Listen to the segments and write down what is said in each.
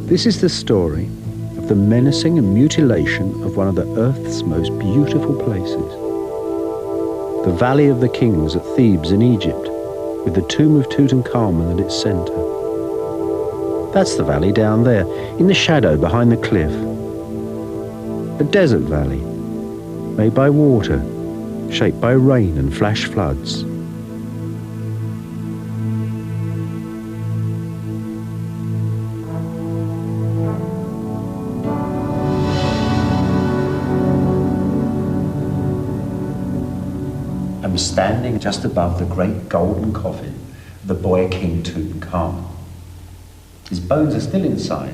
This is the story of the menacing and mutilation of one of the Earth's most beautiful places. The Valley of the Kings at Thebes in Egypt, with the tomb of Tutankhamun at its centre. That's the valley down there, in the shadow behind the cliff. A desert valley, made by water, shaped by rain and flash floods. I'm standing just above the great golden coffin of the boy king Tutankhamun. His bones are still inside.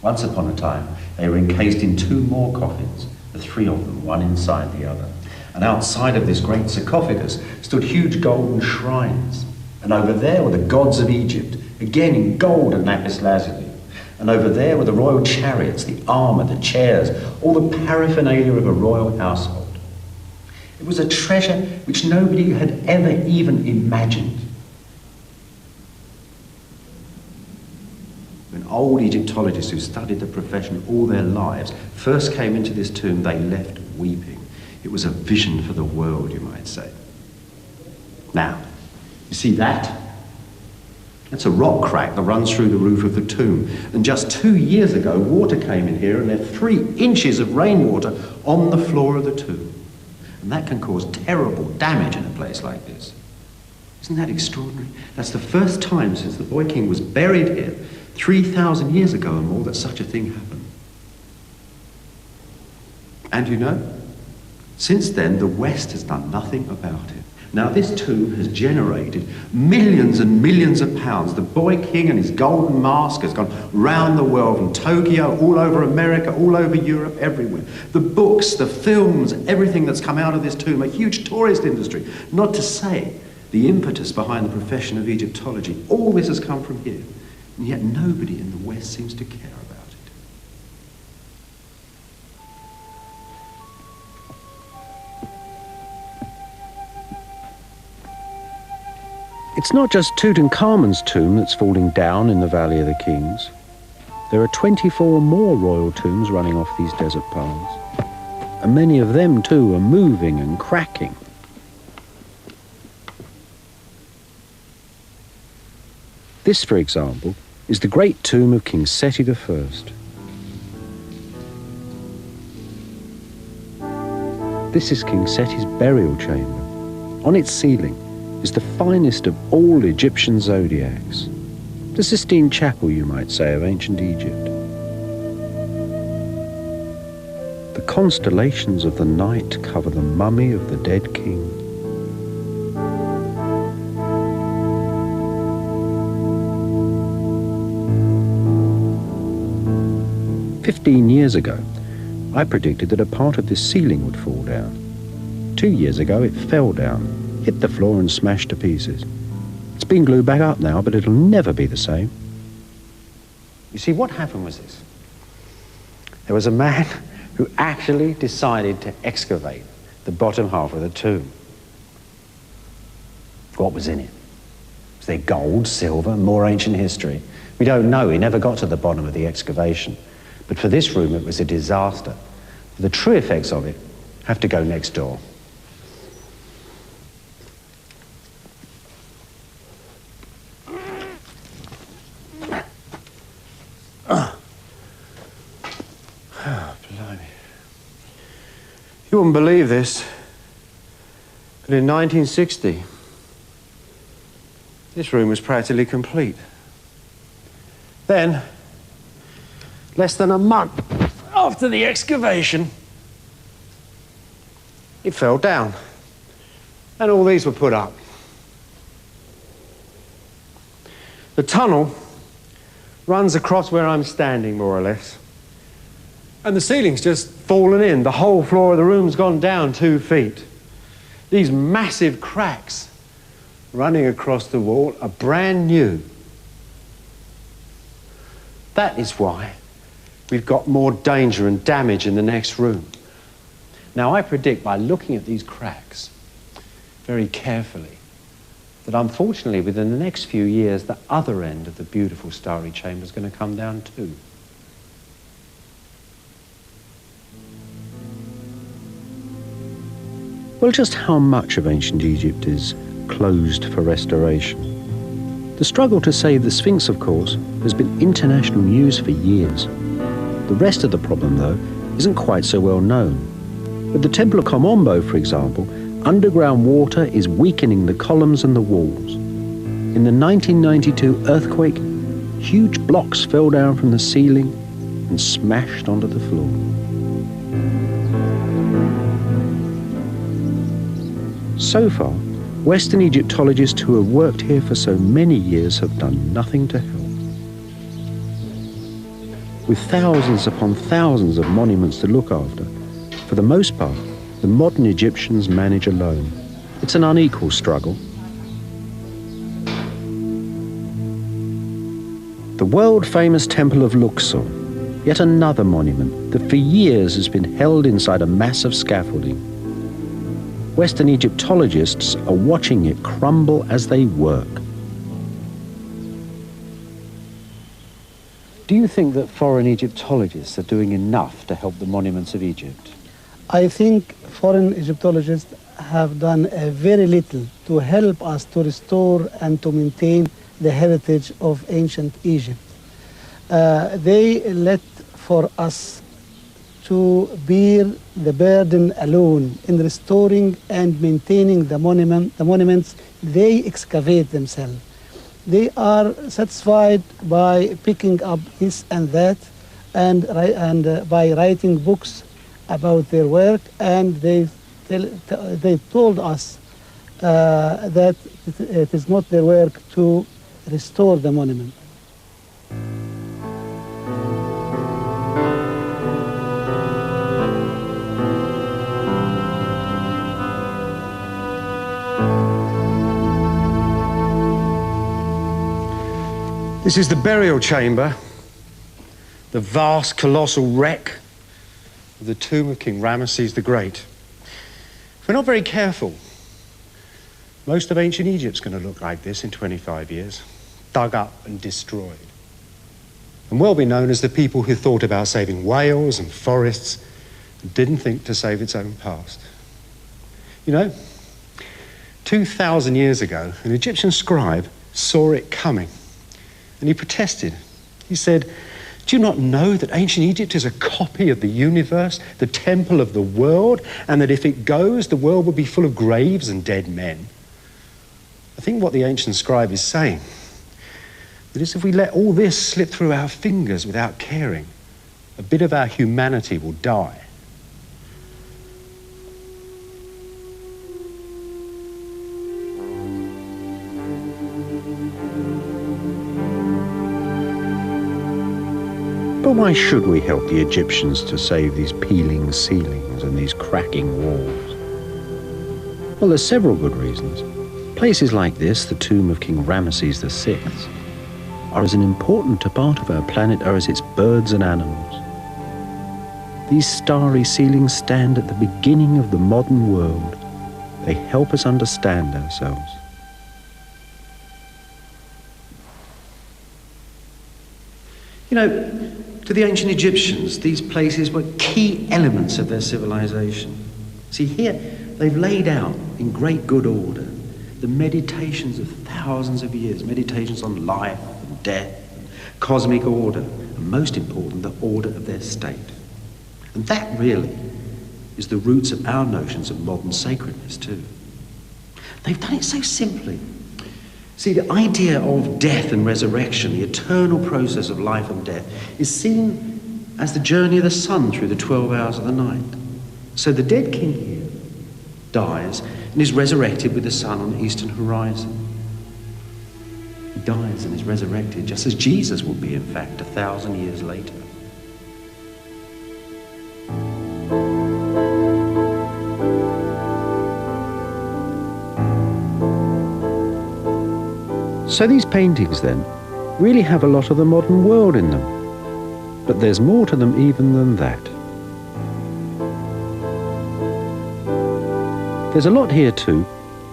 Once upon a time, they were encased in two more coffins, the three of them, one inside the other. And outside of this great sarcophagus stood huge golden shrines. And over there were the gods of Egypt, again in gold and lapis lazuli. And over there were the royal chariots, the armour, the chairs, all the paraphernalia of a royal household. It was a treasure which nobody had ever even imagined. When old Egyptologists who studied the profession all their lives first came into this tomb, they left weeping. It was a vision for the world, you might say. Now, you see that? That's a rock crack that runs through the roof of the tomb. And just 2 years ago, water came in here and left 3 inches of rainwater on the floor of the tomb. And that can cause terrible damage in a place like this. Isn't that extraordinary? That's the first time since the boy king was buried here 3,000 years ago or more that such a thing happened. And you know, since then the West has done nothing about it. Now this tomb has generated millions and millions of pounds. The boy king and his golden mask has gone round the world, from Tokyo, all over America, all over Europe, everywhere. The books, the films, everything that's come out of this tomb, a huge tourist industry. Not to say the impetus behind the profession of Egyptology. All this has come from here. And yet nobody in the West seems to care about it. It's not just Tutankhamun's tomb that's falling down in the Valley of the Kings. There are 24 more royal tombs running off these desert paths. And many of them too are moving and cracking. This, for example, is the great tomb of King Seti I. This is King Seti's burial chamber. On its ceiling is the finest of all Egyptian zodiacs. The Sistine Chapel, you might say, of ancient Egypt. The constellations of the night cover the mummy of the dead king. "15 years ago, I predicted that a part of this ceiling would fall down. 2 years ago, it fell down, hit the floor and smashed to pieces. It's been glued back up now, but it'll never be the same." You see, what happened was this. There was a man who actually decided to excavate the bottom half of the tomb. What was in it? Was there gold, silver, more ancient history? We don't know. He never got to the bottom of the excavation. But for this room, it was a disaster. The true effects of it have to go next door. You wouldn't believe this, but in 1960, this room was practically complete. Then, less than a month after the excavation, it fell down, and all these were put up. The tunnel runs across where I'm standing, more or less. And the ceiling's just fallen in. The whole floor of the room's gone down 2 feet. These massive cracks running across the wall are brand new. That is why we've got more danger and damage in the next room. Now, I predict by looking at these cracks very carefully that unfortunately within the next few years the other end of the beautiful starry chamber is going to come down too. Well, just how much of ancient Egypt is closed for restoration? The struggle to save the Sphinx, of course, has been international news for years. The rest of the problem, though, isn't quite so well known. With the Temple of Komombo, for example, underground water is weakening the columns and the walls. In the 1992 earthquake, huge blocks fell down from the ceiling and smashed onto the floor. So far, Western Egyptologists who have worked here for so many years have done nothing to help. With thousands upon thousands of monuments to look after, for the most part, the modern Egyptians manage alone. It's an unequal struggle. The world-famous Temple of Luxor, yet another monument that for years has been held inside a massive scaffolding. Western Egyptologists are watching it crumble as they work. Do you think that foreign Egyptologists are doing enough to help the monuments of Egypt? I think foreign Egyptologists have done very little to help us to restore and to maintain the heritage of ancient Egypt. They let for us to bear the burden alone in restoring and maintaining the monuments they excavate themselves. They are satisfied by picking up this and that and by writing books about their work, and they told us that it is not their work to restore the monument. This is the burial chamber, the vast colossal wreck of the tomb of King Ramesses the Great. If we're not very careful, most of ancient Egypt's going to look like this in 25 years, dug up and destroyed. And will be known as the people who thought about saving whales and forests and didn't think to save its own past. You know, 2,000 years ago, an Egyptian scribe saw it coming. And he protested. He said, "Do you not know that ancient Egypt is a copy of the universe, the temple of the world, and that if it goes, the world will be full of graves and dead men?" I think what the ancient scribe is saying is if we let all this slip through our fingers without caring, a bit of our humanity will die. But why should we help the Egyptians to save these peeling ceilings and these cracking walls? Well, there's several good reasons. Places like this, the tomb of King Ramesses VI, are as an important a part of our planet as its birds and animals. These starry ceilings stand at the beginning of the modern world. They help us understand ourselves. You know, to the ancient Egyptians, these places were key elements of their civilization. See, here they've laid out in great good order the meditations of thousands of years, meditations on life and death, and cosmic order, and most important, the order of their state. And that really is the roots of our notions of modern sacredness too. They've done it so simply. See, the idea of death and resurrection, the eternal process of life and death, is seen as the journey of the sun through the 12 hours of the night. So the dead king here dies and is resurrected with the sun on the eastern horizon. He dies and is resurrected just as Jesus will be, in fact, 1,000 years later. So these paintings, then, really have a lot of the modern world in them. But there's more to them even than that. There's a lot here, too,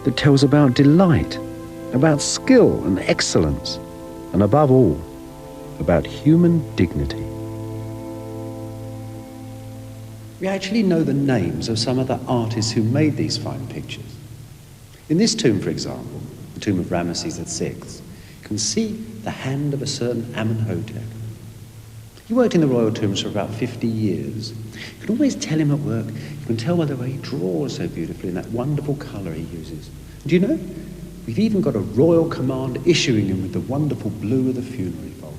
that tells about delight, about skill and excellence, and above all, about human dignity. We actually know the names of some of the artists who made these fine pictures. In this tomb, for example, the tomb of Ramesses VI, you can see the hand of a certain Amenhotep. He worked in the royal tombs for about 50 years. You can always tell him at work. You can tell by the way he draws so beautifully and that wonderful colour he uses. Do you know, we've even got a royal command issuing him with the wonderful blue of the funerary fold.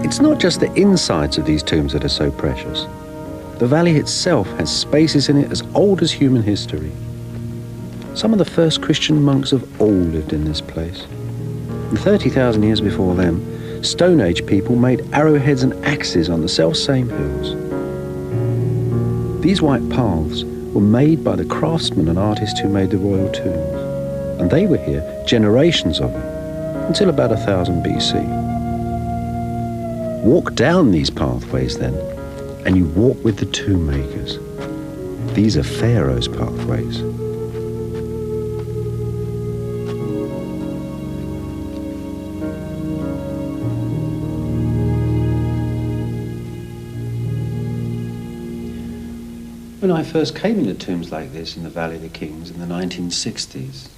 It's not just the insides of these tombs that are so precious. The valley itself has spaces in it as old as human history. Some of the first Christian monks of all lived in this place. And 30,000 years before them, Stone Age people made arrowheads and axes on the self-same hills. These white paths were made by the craftsmen and artists who made the royal tombs, and they were here generations of them, until about 1000 BC. Walk down these pathways then, and you walk with the tomb makers. These are Pharaoh's pathways. When I first came into tombs like this in the Valley of the Kings in the 1960s,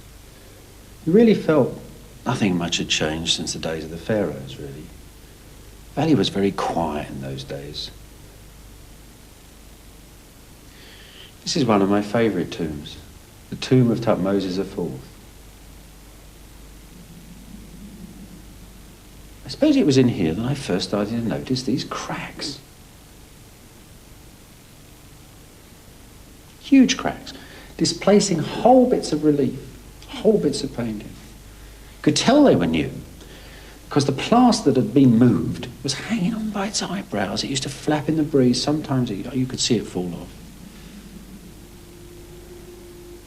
you really felt nothing much had changed since the days of the pharaohs, really. The valley was very quiet in those days. This is one of my favourite tombs, the tomb of Thutmose IV. I suppose it was in here that I first started to notice these cracks. Huge cracks, displacing whole bits of relief, whole bits of painting. You could tell they were new, because the plaster that had been moved was hanging on by its eyebrows. It used to flap in the breeze. Sometimes you could see it fall off.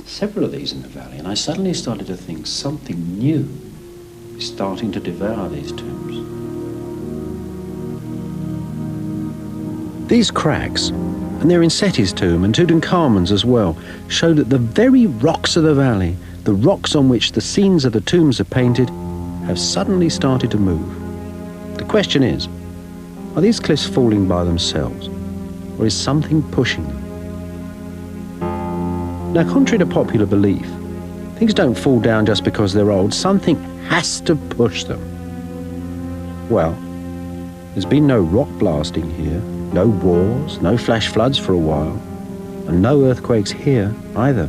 Several of these in the valley, and I suddenly started to think something new is starting to devour these tombs. These cracks, and they're in Seti's tomb and Tutankhamun's as well, show that the very rocks of the valley, the rocks on which the scenes of the tombs are painted, have suddenly started to move. The question is, are these cliffs falling by themselves, or is something pushing them? Now, contrary to popular belief, things don't fall down just because they're old. Something has to push them. Well, there's been no rock blasting here, no wars, no flash floods for a while, and no earthquakes here either.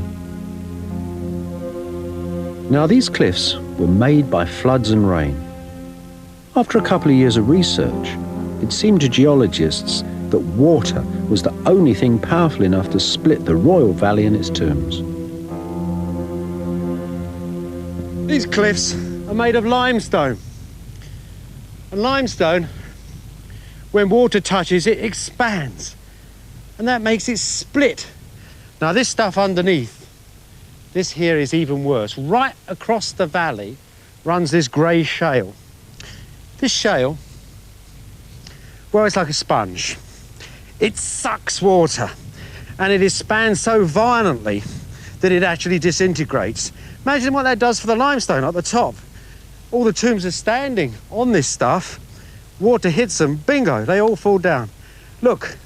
Now, these cliffs were made by floods and rain. After a couple of years of research, it seemed to geologists that water was the only thing powerful enough to split the royal valley and its tombs. These cliffs are made of limestone. And limestone, when water touches it, expands. And that makes it split. Now this stuff underneath, this here is even worse. Right across the valley runs this grey shale. This shale, well, it's like a sponge. It sucks water, and it expands so violently that it actually disintegrates. Imagine what that does for the limestone at the top. All the tombs are standing on this stuff. Water hits them, bingo, they all fall down. Look,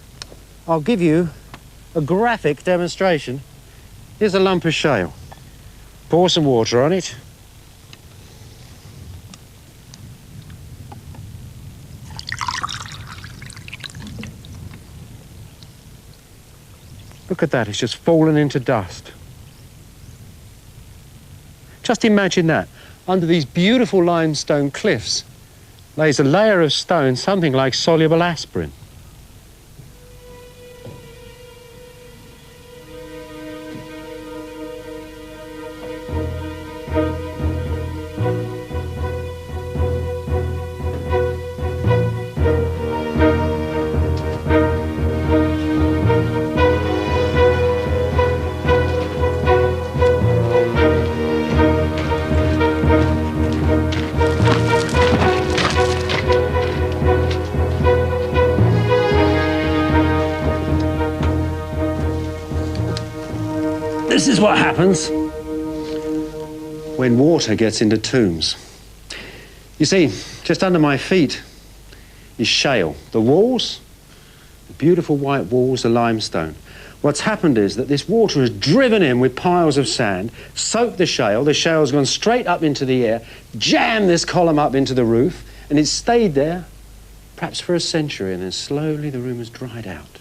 I'll give you a graphic demonstration. Here's a lump of shale. Pour some water on it. Look at that, it's just fallen into dust. Just imagine that. Under these beautiful limestone cliffs lays a layer of stone, something like soluble aspirin. This is what happens when water gets into tombs. You see, just under my feet is shale. The walls, the beautiful white walls are limestone. What's happened is that this water has driven in with piles of sand, soaked the shale's gone straight up into the air, jammed this column up into the roof, and it's stayed there perhaps for a century, and then slowly the room has dried out.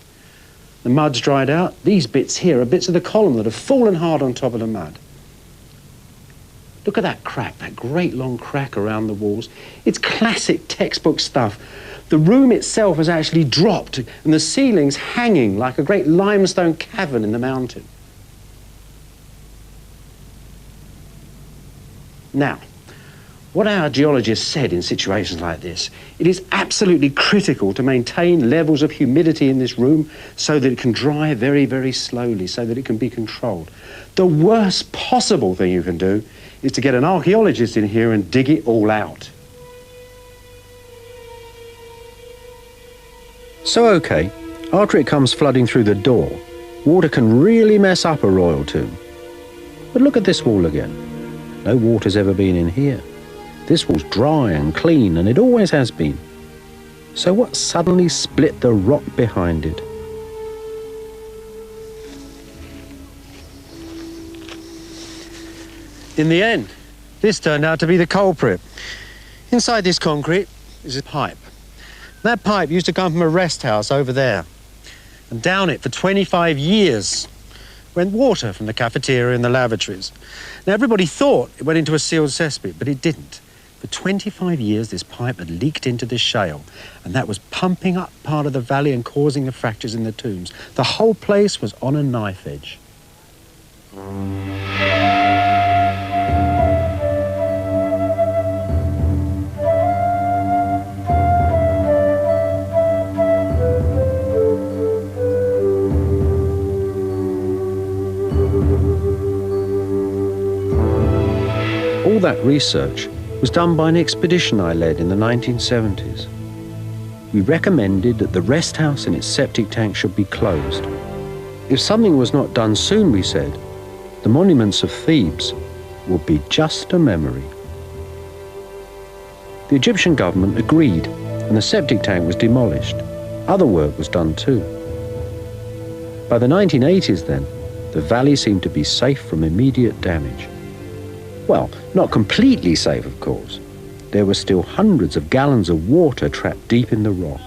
The mud's dried out. These bits here are bits of the column that have fallen hard on top of the mud. Look at that crack, that great long crack around the walls. It's classic textbook stuff. The room itself has actually dropped, and the ceiling's hanging like a great limestone cavern in the mountain. Now, what our geologists said in situations like this, it is absolutely critical to maintain levels of humidity in this room so that it can dry very, very slowly, so that it can be controlled. The worst possible thing you can do is to get an archaeologist in here and dig it all out. So, okay, after it comes flooding through the door, water can really mess up a royal tomb. But look at this wall again. No water's ever been in here. This wall's dry and clean, and it always has been. So what suddenly split the rock behind it? In the end, this turned out to be the culprit. Inside this concrete is a pipe. That pipe used to come from a rest house over there. And down it for 25 years went water from the cafeteria and the lavatories. Now, everybody thought it went into a sealed cesspit, but it didn't. For 25 years, this pipe had leaked into the shale, and that was pumping up part of the valley and causing the fractures in the tombs. The whole place was on a knife edge. All that research was done by an expedition I led in the 1970s. We recommended that the rest house and its septic tank should be closed. If something was not done soon, we said, the monuments of Thebes would be just a memory. The Egyptian government agreed, and the septic tank was demolished. Other work was done too. By the 1980s then, the valley seemed to be safe from immediate damage. Well, not completely safe, of course. There were still hundreds of gallons of water trapped deep in the rock.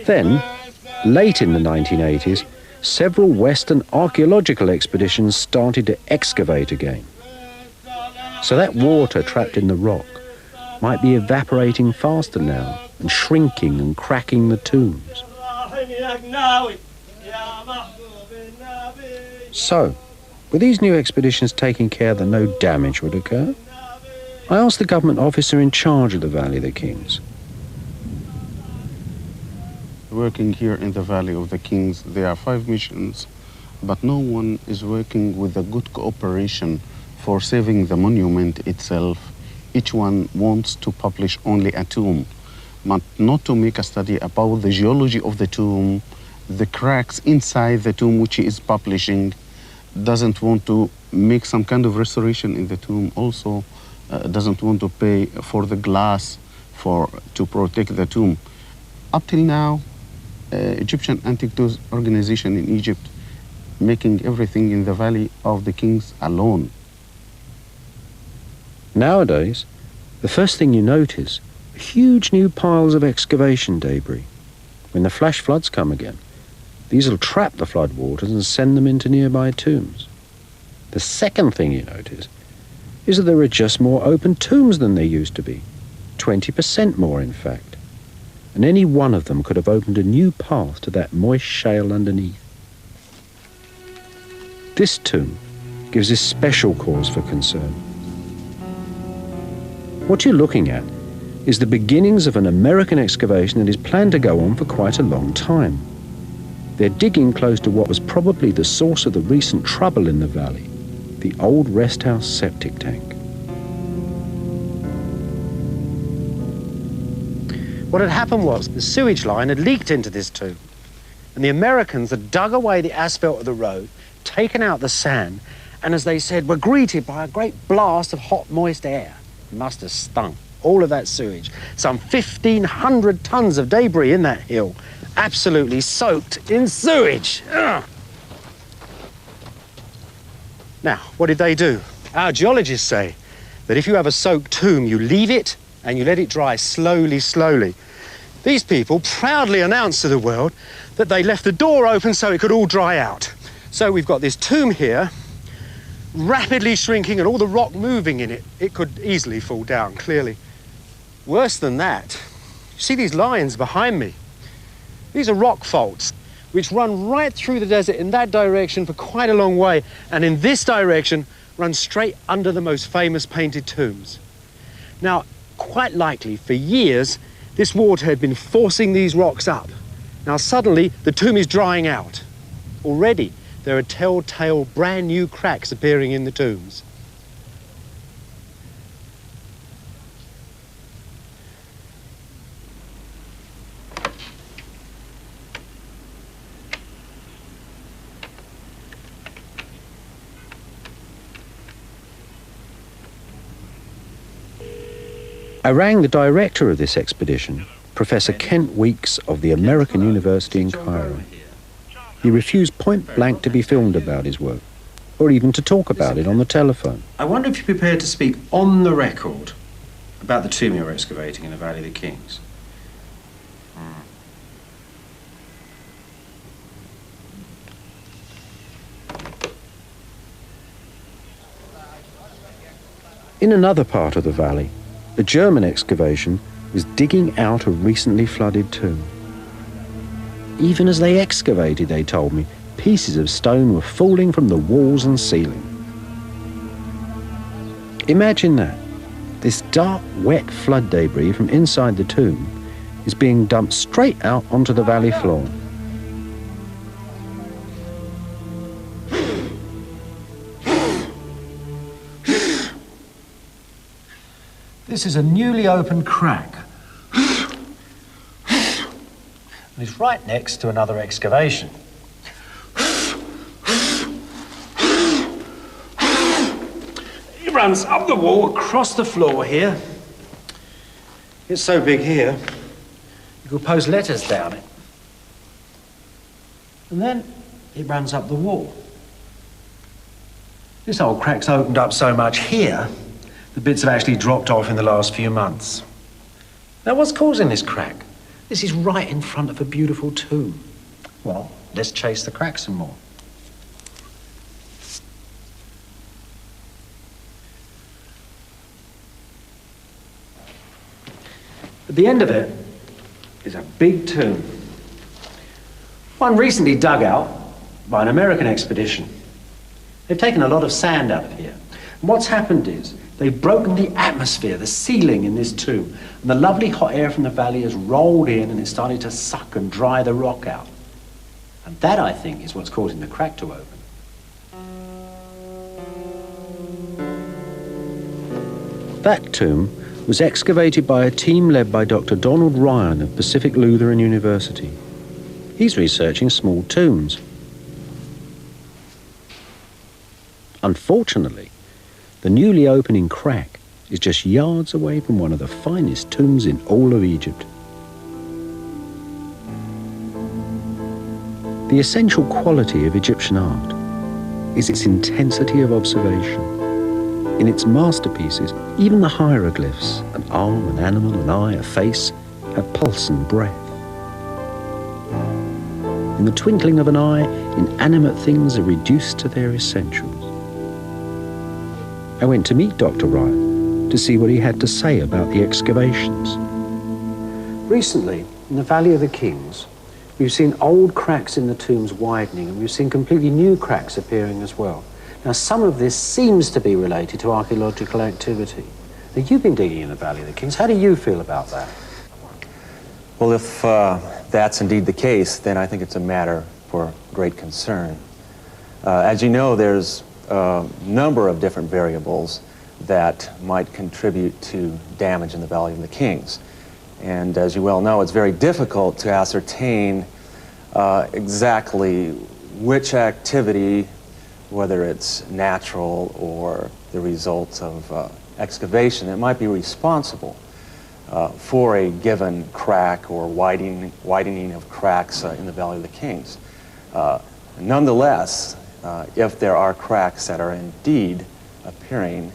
Then, late in the 1980s, several Western archaeological expeditions started to excavate again. So that water trapped in the rock might be evaporating faster now and shrinking and cracking the tombs. So, were these new expeditions taking care that no damage would occur? I asked the government officer in charge of the Valley of the Kings. Working here in the Valley of the Kings, there are 5 missions, but no one is working with a good cooperation for saving the monument itself. Each one wants to publish only a tomb, but not to make a study about the geology of the tomb, the cracks inside the tomb which he is publishing, doesn't want to make some kind of restoration in the tomb, also doesn't want to pay for the glass to protect the tomb. Up till now, Egyptian Antiquities Organization in Egypt making everything in the Valley of the Kings alone. Nowadays, the first thing you notice are huge new piles of excavation debris. When the flash floods come again, these will trap the flood waters and send them into nearby tombs. The second thing you notice is that there are just more open tombs than there used to be, 20% more in fact. And any one of them could have opened a new path to that moist shale underneath. This tomb gives us special cause for concern. What you're looking at is the beginnings of an American excavation that is planned to go on for quite a long time. They're digging close to what was probably the source of the recent trouble in the valley, the old rest house septic tank. What had happened was the sewage line had leaked into this tomb, and the Americans had dug away the asphalt of the road, taken out the sand, and as they said, were greeted by a great blast of hot, moist air. It must have stunk, all of that sewage. Some 1,500 tons of debris in that hill, absolutely soaked in sewage. Ugh. Now, what did they do? Our geologists say that if you have a soaked tomb, you leave it and you let it dry slowly, slowly. These people proudly announced to the world that they left the door open so it could all dry out. So we've got this tomb here, rapidly shrinking and all the rock moving in it. It could easily fall down, clearly. Worse than that, you see these lines behind me? These are rock faults which run right through the desert in that direction for quite a long way, and in this direction run straight under the most famous painted tombs. Now, quite likely, for years, this water had been forcing these rocks up. Now suddenly, the tomb is drying out. Already, there are telltale brand new cracks appearing in the tombs. I rang the director of this expedition, Professor Kent Weeks of the American University in Cairo. He refused point blank to be filmed about his work, or even to talk about it on the telephone. I wonder if you're prepared to speak on the record about the tomb you're excavating in the Valley of the Kings. In another part of the valley, a German excavation was digging out a recently flooded tomb. Even as they excavated, they told me, pieces of stone were falling from the walls and ceiling. Imagine that. This dark, wet flood debris from inside the tomb is being dumped straight out onto the valley floor. This is a newly opened crack. And it's right next to another excavation. It runs up the wall, across the floor here. It's so big here, you could post letters down it. And then it runs up the wall. This old crack's opened up so much here, the bits have actually dropped off in the last few months. Now, what's causing this crack? This is right in front of a beautiful tomb. Well, let's chase the crack some more. At the end of it is a big tomb. One recently dug out by an American expedition. They've taken a lot of sand out of here. And what's happened is they've broken the atmosphere, the ceiling in this tomb, and the lovely hot air from the valley has rolled in and it's starting to suck and dry the rock out. And that, I think, is what's causing the crack to open. That tomb was excavated by a team led by Dr. Donald Ryan of Pacific Lutheran University. He's researching small tombs. Unfortunately, the newly opening crack is just yards away from one of the finest tombs in all of Egypt. The essential quality of Egyptian art is its intensity of observation. In its masterpieces, even the hieroglyphs, an arm, an animal, an eye, a face, have pulse and breath. In the twinkling of an eye, inanimate things are reduced to their essentials. I went to meet Dr. Ryan to see what he had to say about the excavations. Recently, in the Valley of the Kings, we've seen old cracks in the tombs widening, and we've seen completely new cracks appearing as well. Now, some of this seems to be related to archaeological activity. Now, you've been digging in the Valley of the Kings. How do you feel about that? Well, if that's indeed the case, then I think it's a matter for great concern. As you know, there's a number of different variables that might contribute to damage in the Valley of the Kings. And as you well know, it's very difficult to ascertain exactly which activity, whether it's natural or the result of excavation, that might be responsible for a given crack or widening of cracks in the Valley of the Kings. Nonetheless, if there are cracks that are indeed appearing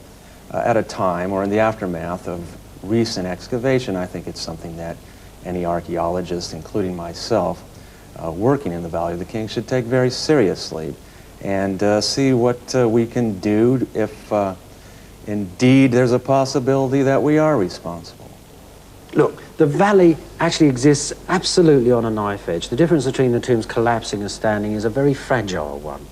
at a time or in the aftermath of recent excavation, I think it's something that any archaeologist, including myself, working in the Valley of the Kings, should take very seriously and see what we can do if indeed there's a possibility that we are responsible. Look, the valley actually exists absolutely on a knife edge. The difference between the tombs collapsing and standing is a very fragile one.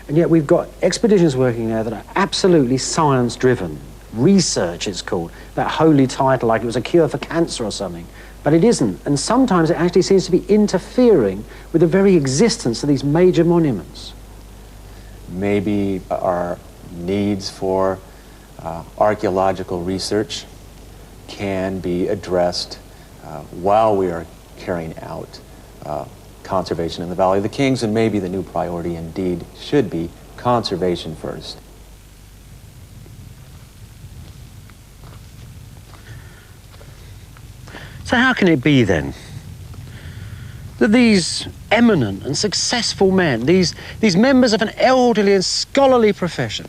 And yet we've got expeditions working there that are absolutely science-driven. Research, it's called. That holy title, like it was a cure for cancer or something. But it isn't. And sometimes it actually seems to be interfering with the very existence of these major monuments. Maybe our needs for archaeological research can be addressed while we are carrying out conservation in the Valley of the Kings, and maybe the new priority indeed should be conservation first. So how can it be then that these eminent and successful men, these members of an elderly and scholarly profession,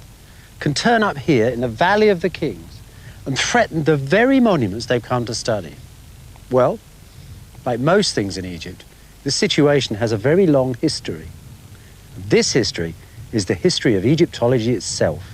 can turn up here in the Valley of the Kings and threaten the very monuments they've come to study? Well, like most things in Egypt, the situation has a very long history. This history is the history of Egyptology itself.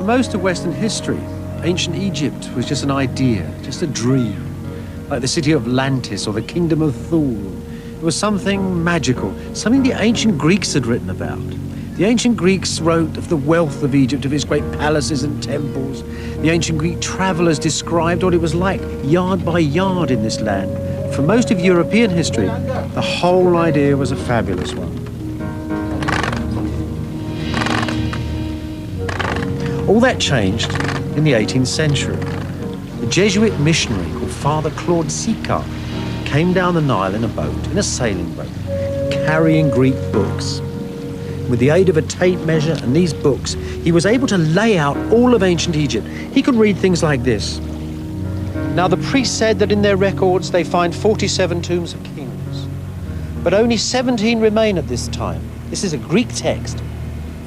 Most of Western history, ancient Egypt was just an idea, just a dream, like the city of Atlantis or the kingdom of Thule. It was something magical, something the ancient Greeks had written about. The ancient Greeks wrote of the wealth of Egypt, of its great palaces and temples. The ancient Greek travelers described what it was like, yard by yard in this land. For most of European history, the whole idea was a fabulous one. All that changed in the 18th century. A Jesuit missionary called Father Claude Sicard came down the Nile in a boat, in a sailing boat, carrying Greek books. With the aid of a tape measure and these books, he was able to lay out all of ancient Egypt. He could read things like this. Now the priests said that in their records they find 47 tombs of kings, but only 17 remain at this time. This is a Greek text.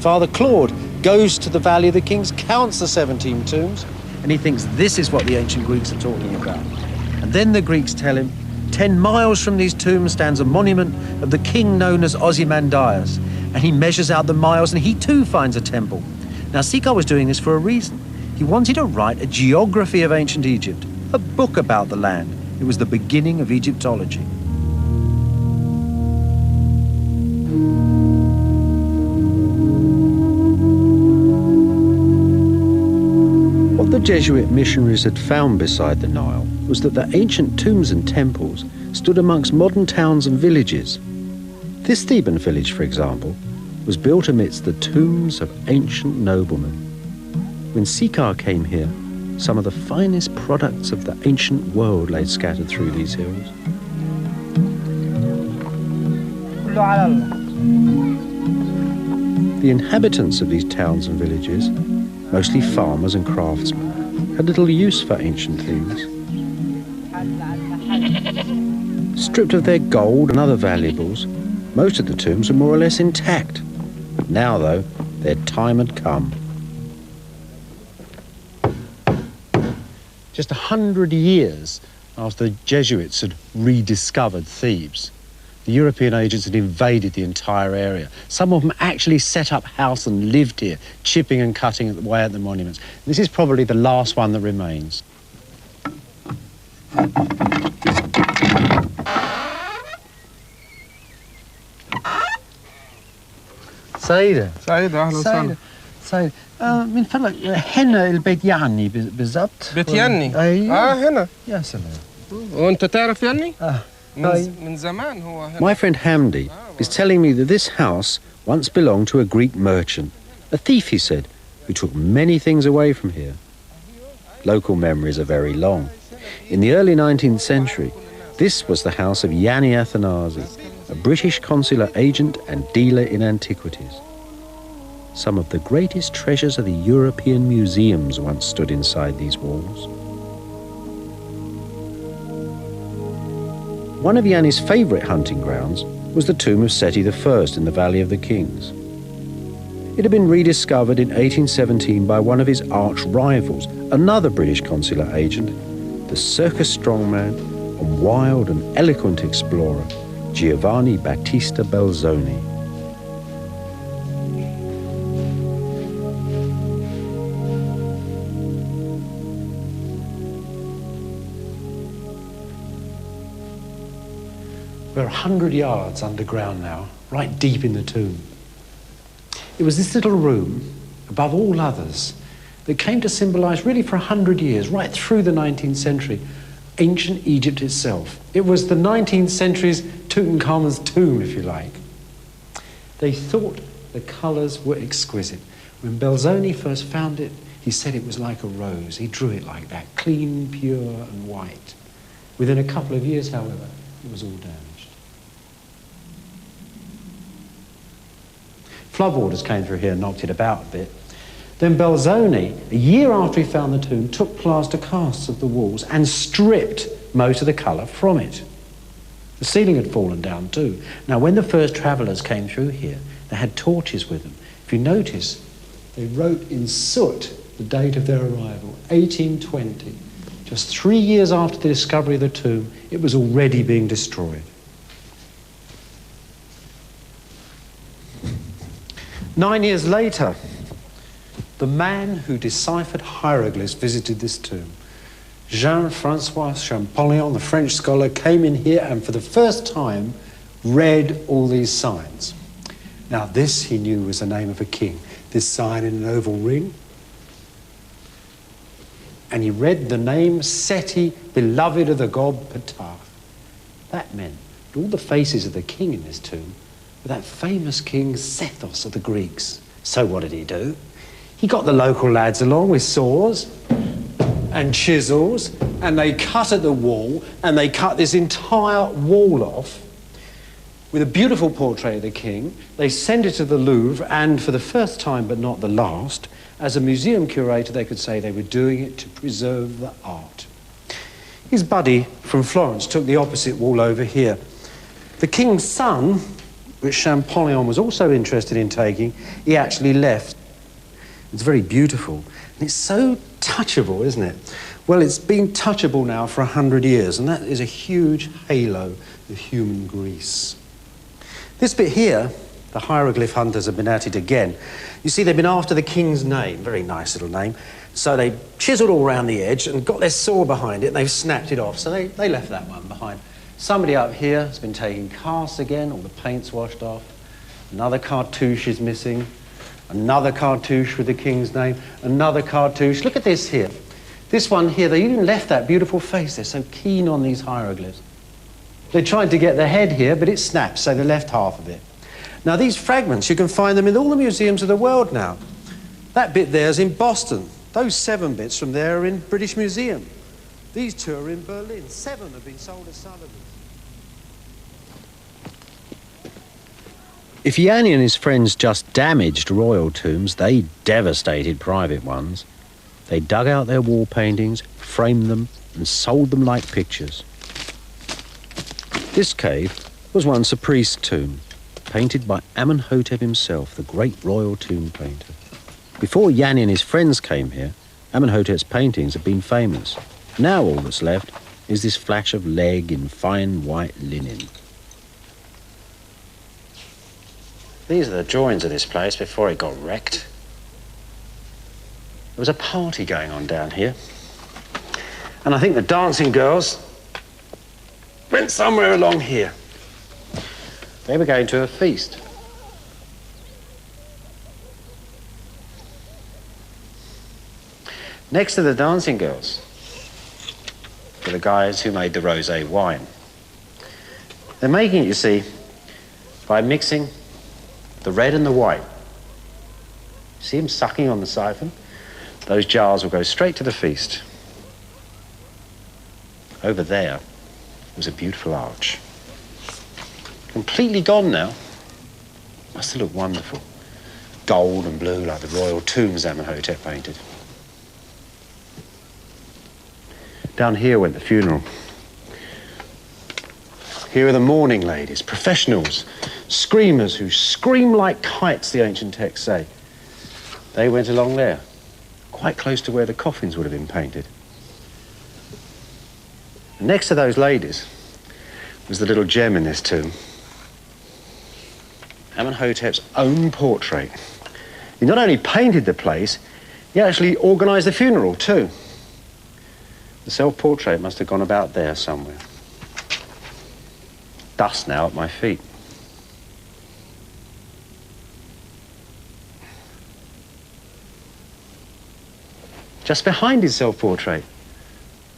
Father Claude goes to the Valley of the Kings, counts the 17 tombs, and he thinks this is what the ancient Greeks are talking about. And then the Greeks tell him, 10 miles from these tombs stands a monument of the king known as Ozymandias. And he measures out the miles and he too finds a temple. Now Sicard was doing this for a reason. He wanted to write a geography of ancient Egypt, a book about the land. It was the beginning of Egyptology. What the Jesuit missionaries had found beside the Nile was that the ancient tombs and temples stood amongst modern towns and villages. This Theban village, for example, was built amidst the tombs of ancient noblemen. When Sicard came here, some of the finest products of the ancient world lay scattered through these hills. The inhabitants of these towns and villages, mostly farmers and craftsmen, had little use for ancient things. Stripped of their gold and other valuables, most of the tombs were more or less intact. Now, though, their time had come. Just 100 years after the Jesuits had rediscovered Thebes, the European agents had invaded the entire area. Some of them actually set up house and lived here, chipping and cutting away at the monuments. This is probably the last one that remains. سعيدة سعيدة أهلا وسهلا. سعيدة من فضلك هنا البيت يعني بالضبط؟ بيت يني؟ أيوة. هنا. يا سلام. وأنت تعرف يني؟ طيب. من زمان هو هنا. My friend Hamdi is telling me that this house once belonged to a Greek merchant, a thief, he said, who took many things away from here. Local memories are very long. In the early 19th century, this was the house of Yanni Athanasi, a British consular agent and dealer in antiquities. Some of the greatest treasures of the European museums once stood inside these walls. One of Yanni's favourite hunting grounds was the tomb of Seti I in the Valley of the Kings. It had been rediscovered in 1817 by one of his arch rivals, another British consular agent, the circus strongman and wild and eloquent explorer, Giovanni Battista Belzoni. We're 100 yards underground now, right deep in the tomb. It was this little room, above all others, that came to symbolise really for 100 years, right through the 19th century, ancient Egypt itself. It was the 19th century's Tutankhamun's tomb, if you like. They thought the colours were exquisite. When Belzoni first found it, he said it was like a rose. He drew it like that, clean, pure and white. Within a couple of years, however, it was all damaged. Floodwaters came through here and knocked it about a bit. Then Belzoni, a year after he found the tomb, took plaster casts of the walls and stripped most of the colour from it. The ceiling had fallen down too. Now, when the first travellers came through here, they had torches with them. If you notice, they wrote in soot the date of their arrival, 1820. Just 3 years after the discovery of the tomb, it was already being destroyed. 9 years later, the man who deciphered hieroglyphs visited this tomb. Jean-Francois Champollion, the French scholar, came in here and for the first time read all these signs. Now this he knew was the name of a king, this sign in an oval ring. And he read the name Seti, beloved of the god Ptah. That meant that all the faces of the king in this tomb were that famous king Sethos of the Greeks. So what did he do? He got the local lads along with saws and chisels, and they cut at the wall, and they cut this entire wall off with a beautiful portrait of the king. They sent it to the Louvre, and for the first time, but not the last, as a museum curator, they could say they were doing it to preserve the art. His buddy from Florence took the opposite wall over here. The king's son, which Champollion was also interested in taking, he actually left. It's very beautiful. And it's so touchable, isn't it? Well, it's been touchable now for 100 years, and that is a huge halo of human Greece. This bit here, the hieroglyph hunters have been at it again. You see, they've been after the king's name, very nice little name. So they chiselled all around the edge and got their saw behind it, and they've snapped it off. So they left that one behind. Somebody up here has been taking casts again, all the paint's washed off. Another cartouche is missing. Another cartouche with the king's name. Another cartouche. Look at this here. This one here, they even left that beautiful face. They're so keen on these hieroglyphs. They tried to get the head here, but it snapped, so they left half of it. Now, these fragments, you can find them in all the museums of the world now. That bit there is in Boston. Those 7 bits from there are in British Museum. These 2 are in Berlin. 7 have been sold as Sotheby's. If Yanni and his friends just damaged royal tombs, they devastated private ones. They dug out their wall paintings, framed them, and sold them like pictures. This cave was once a priest's tomb, painted by Amenhotep himself, the great royal tomb painter. Before Yanni and his friends came here, Amenhotep's paintings had been famous. Now all that's left is this flash of leg in fine white linen. These are the drawings of this place before it got wrecked. There was a party going on down here. And I think the dancing girls went somewhere along here. They were going to a feast. Next to the dancing girls were the guys who made the rosé wine. They're making it, you see, by mixing the red and the white. See him sucking on the siphon? Those jars will go straight to the feast. Over there was a beautiful arch. Completely gone now. Must have looked wonderful. Gold and blue like the royal tombs Amenhotep painted. Down here went the funeral. Here are the mourning ladies, professionals, screamers who scream like kites, the ancient texts say. They went along there, quite close to where the coffins would have been painted. And next to those ladies was the little gem in this tomb, Amenhotep's own portrait. He not only painted the place, he actually organised the funeral too. The self-portrait must have gone about there somewhere. Dust now at my feet. Just behind his self-portrait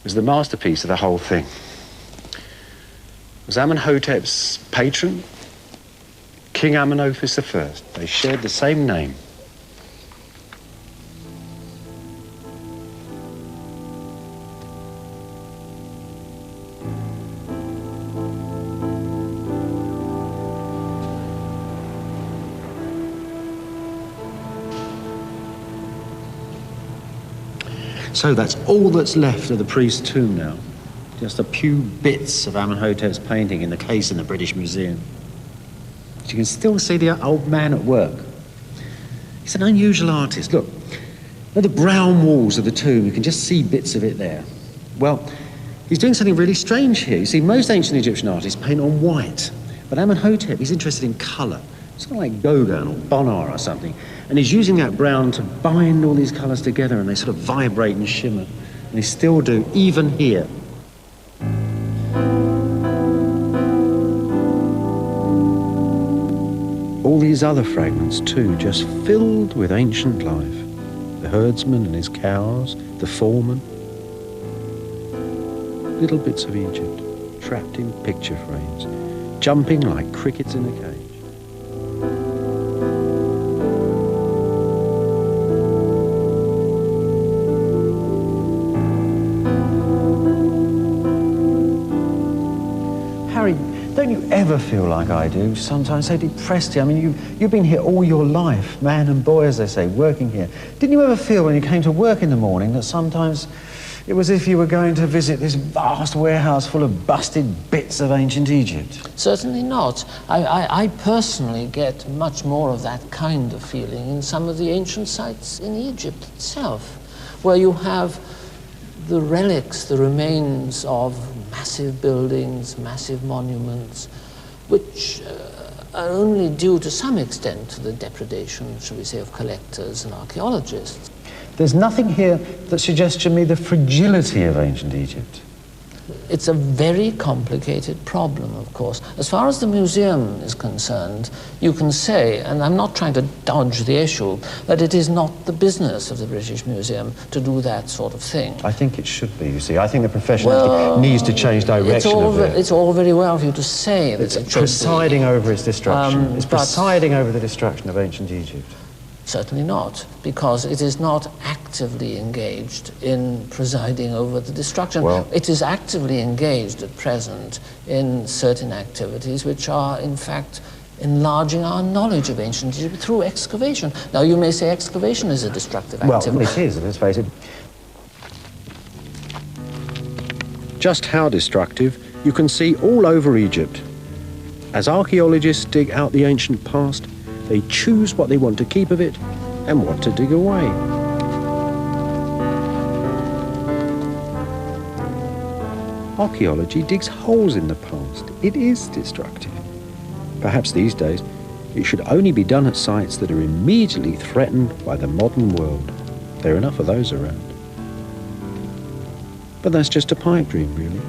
was the masterpiece of the whole thing. It was Amenhotep's patron, King Amenophis I. They shared the same name. So that's all that's left of the priest's tomb now. Just a few bits of Amenhotep's painting in the case in the British Museum. But you can still see the old man at work. He's an unusual artist. Look, at the brown walls of the tomb, you can just see bits of it there. Well, he's doing something really strange here. You see, most ancient Egyptian artists paint on white, but Amenhotep, he's interested in colour. It's kind of like Gauguin or Bonnard or something. And he's using that brown to bind all these colours together, and they sort of vibrate and shimmer. And they still do, even here. All these other fragments too, just filled with ancient life. The herdsman and his cows, the foreman. Little bits of Egypt, trapped in picture frames, jumping like crickets in a cage. Don't you ever feel like I do, sometimes so depressed here? I mean, you've been here all your life, man and boy, as they say, working here. Didn't you ever feel when you came to work in the morning that sometimes it was as if you were going to visit this vast warehouse full of busted bits of ancient Egypt? Certainly not. I personally get much more of that kind of feeling in some of the ancient sites in Egypt itself, where you have the relics, the remains of massive buildings, massive monuments, which are only due to some extent to the depredation, shall we say, of collectors and archaeologists. There's nothing here that suggests to me the fragility of ancient Egypt. It's a very complicated problem, of course. As far as the museum is concerned, you can say, and I'm not trying to dodge the issue, that it is not the business of the British Museum to do that sort of thing. I think it should be, you see. I think the profession needs to change direction a bit. It's all very well for you to say that it's presiding over its destruction. It's presiding over the destruction of ancient Egypt. Certainly not, because it is not actively engaged in presiding over the destruction. Well, it is actively engaged at present in certain activities which are, in fact, enlarging our knowledge of ancient Egypt through excavation. Now, you may say excavation is a destructive activity. Well, it is, let's face it. Just how destructive you can see all over Egypt. As archaeologists dig out the ancient past, they choose what they want to keep of it and what to dig away. Archaeology digs holes in the past. It is destructive. Perhaps these days it should only be done at sites that are immediately threatened by the modern world. There are enough of those around. But that's just a pipe dream, really.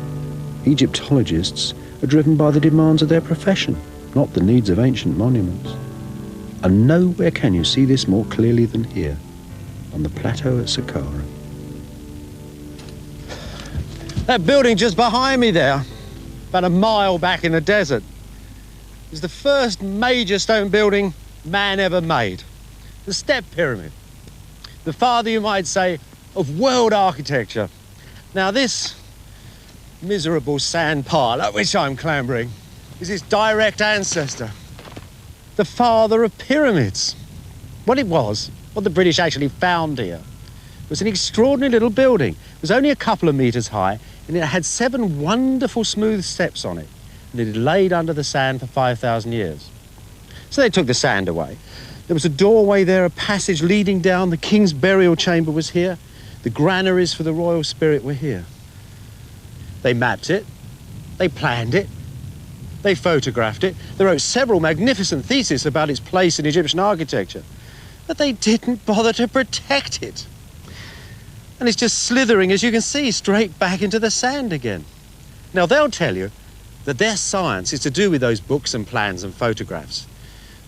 Egyptologists are driven by the demands of their profession, not the needs of ancient monuments. And nowhere can you see this more clearly than here, on the plateau at Saqqara. That building just behind me there, about a mile back in the desert, is the first major stone building man ever made. The Step Pyramid. The father, you might say, of world architecture. Now this miserable sand pile up which I'm clambering is its direct ancestor, the father of pyramids. What the British actually found here, was an extraordinary little building. It was only a couple of meters high, and it had 7 wonderful smooth steps on it, and it had laid under the sand for 5,000 years. So they took the sand away. There was a doorway there, a passage leading down. The king's burial chamber was here. The granaries for the royal spirit were here. They mapped it, they planned it, they photographed it. They wrote several magnificent theses about its place in Egyptian architecture, but they didn't bother to protect it. And it's just slithering, as you can see, straight back into the sand again. Now, they'll tell you that their science is to do with those books and plans and photographs.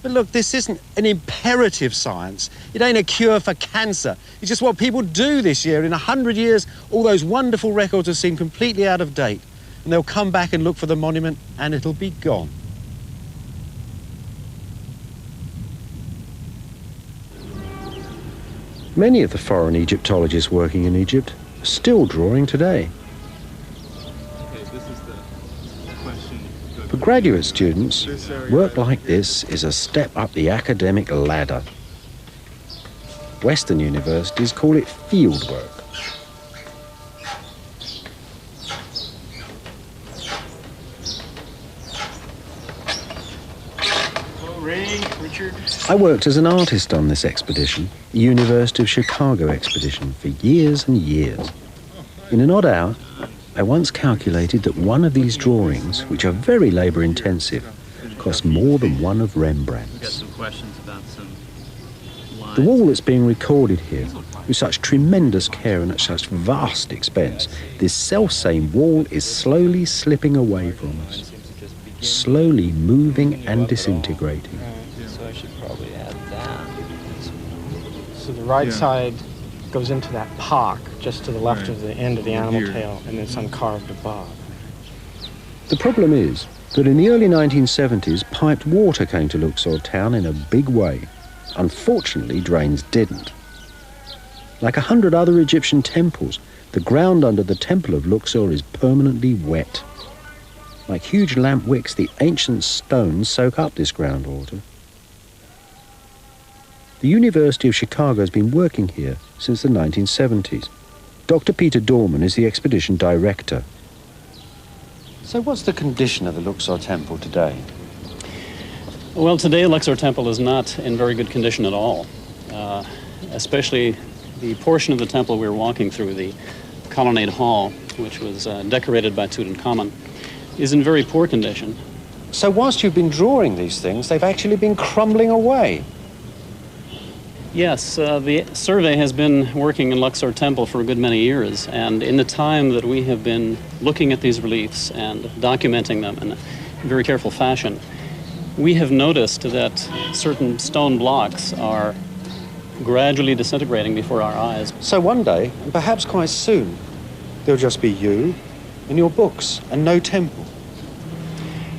But look, this isn't an imperative science. It ain't a cure for cancer. It's just what people do this year. In 100 years, all those wonderful records will seem completely out of date, and they'll come back and look for the monument, and it'll be gone. Many of the foreign Egyptologists working in Egypt are still drawing today. For graduate students, work like this is a step up the academic ladder. Western universities call it field work. I worked as an artist on this expedition, the University of Chicago expedition, for years and years. In an odd hour, I once calculated that one of these drawings, which are very labour-intensive, cost more than one of Rembrandt's. The wall that's being recorded here, with such tremendous care and at such vast expense, this self-same wall is slowly slipping away from us, slowly moving and disintegrating. So I should probably add that. So the right side goes into that pock just to the left of the end of the animal tail, and it's uncarved above. The problem is that in the early 1970s, piped water came to Luxor town in a big way. Unfortunately, drains didn't. Like 100 other Egyptian temples, the ground under the temple of Luxor is permanently wet. Like huge lamp wicks, the ancient stones soak up this groundwater. The University of Chicago has been working here since the 1970s. Dr. Peter Dorman is the expedition director. So what's the condition of the Luxor temple today? Well, today Luxor temple is not in very good condition at all. Especially the portion of the temple we were walking through, the colonnade hall, which was decorated by Tutankhamun, is in very poor condition. So whilst you've been drawing these things, they've actually been crumbling away. Yes, the survey has been working in Luxor Temple for a good many years, and in the time that we have been looking at these reliefs and documenting them in a very careful fashion, we have noticed that certain stone blocks are gradually disintegrating before our eyes. So one day, and perhaps quite soon, there'll just be you and your books and no temple.